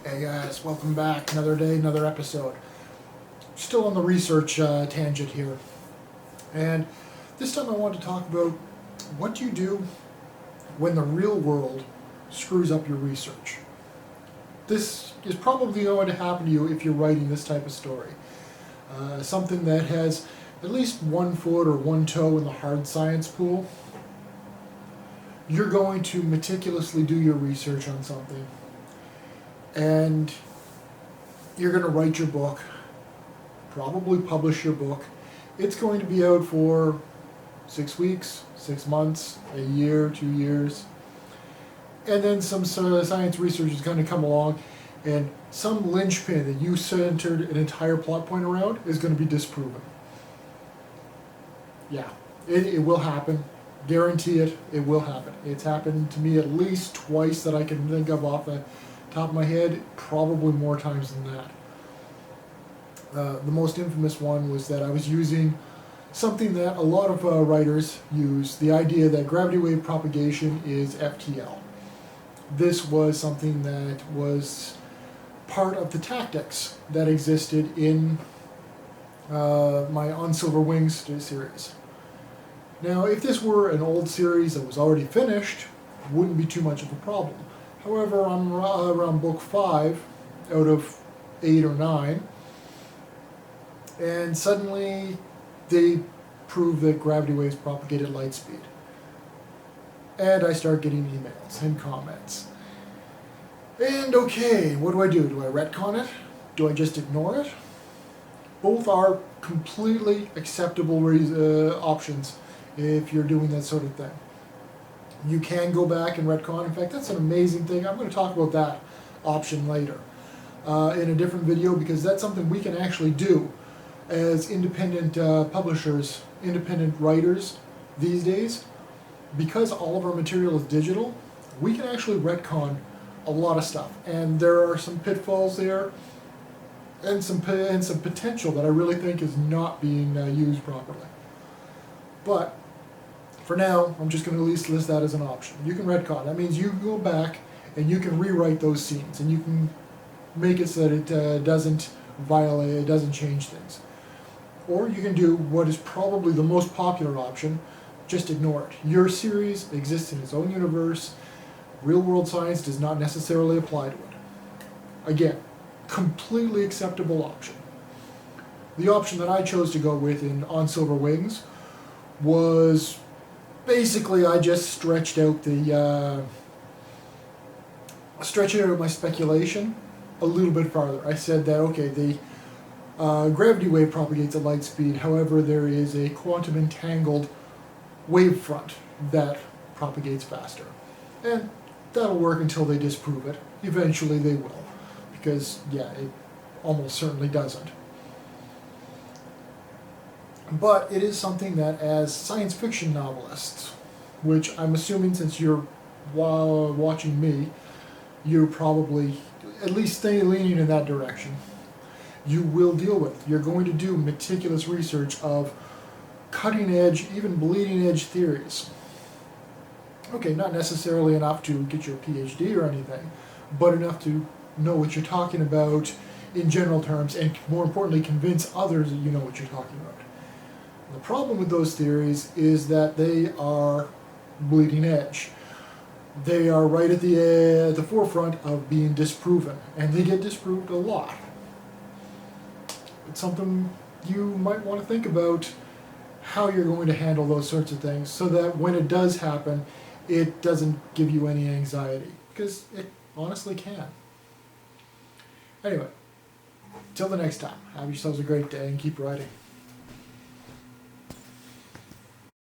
Hey guys, welcome back. Another day, another episode. Still on the research tangent here. And this time I want to talk about what do you do when the real world screws up your research. This is probably going to happen to you if you're writing this type of story. Something that has at least 1 foot or 1 toe in the hard science pool. You're going to meticulously do your research on something. And you're going to write your book, probably publish your book. It's going to be out for 6 weeks, 6 months, a year, 2 years. And then some science research is going to come along, and some linchpin that you centered an entire plot point around is going to be disproven. Yeah, it will happen. Guarantee it, it will happen. It's happened to me at least twice that I can think of off the top of my head, probably more times than that. The most infamous one was that I was using something that a lot of writers use, the idea that gravity wave propagation is FTL. This was something that was part of the tactics that existed in my On Silver Wings series. Now, if this were an old series that was already finished, it wouldn't be too much of a problem. However, I'm around book 5 out of 8 or 9, and suddenly they prove that gravity waves propagate at light speed. And I start getting emails and comments. And okay, what do? Do I retcon it? Do I just ignore it? Both are completely acceptable options if you're doing that sort of thing. You can go back and retcon. In fact, that's an amazing thing. I'm going to talk about that option later in a different video, because that's something we can actually do as independent publishers, independent writers these days. Because all of our material is digital, we can actually retcon a lot of stuff. And there are some pitfalls there and some potential that I really think is not being used properly. But for now, I'm just going to at least list that as an option. You can retcon. That means you can go back and you can rewrite those scenes, and you can make it so that it doesn't violate, it doesn't change things. Or you can do what is probably the most popular option, just ignore it. Your series exists in its own universe. Real-world science does not necessarily apply to it. Again, completely acceptable option. The option that I chose to go with in On Silver Wings was basically I just stretched out my speculation a little bit farther. I said that okay, the gravity wave propagates at light speed. However, there is a quantum entangled wave front that propagates faster, and that'll work until they disprove it. Eventually, they will, because yeah, it almost certainly doesn't. But it is something that, as science fiction novelists, which I'm assuming since you're watching me, you're probably at least leaning in that direction, you will deal with. You're going to do meticulous research of cutting edge, even bleeding edge theories. Okay, not necessarily enough to get your PhD or anything, but enough to know what you're talking about in general terms, and more importantly, convince others that you know what you're talking about. The problem with those theories is that they are bleeding edge. They are right at the forefront of being disproven, and they get disproved a lot. It's something you might want to think about, how you're going to handle those sorts of things, so that when it does happen, it doesn't give you any anxiety, because it honestly can. Anyway, till the next time, have yourselves a great day and keep writing.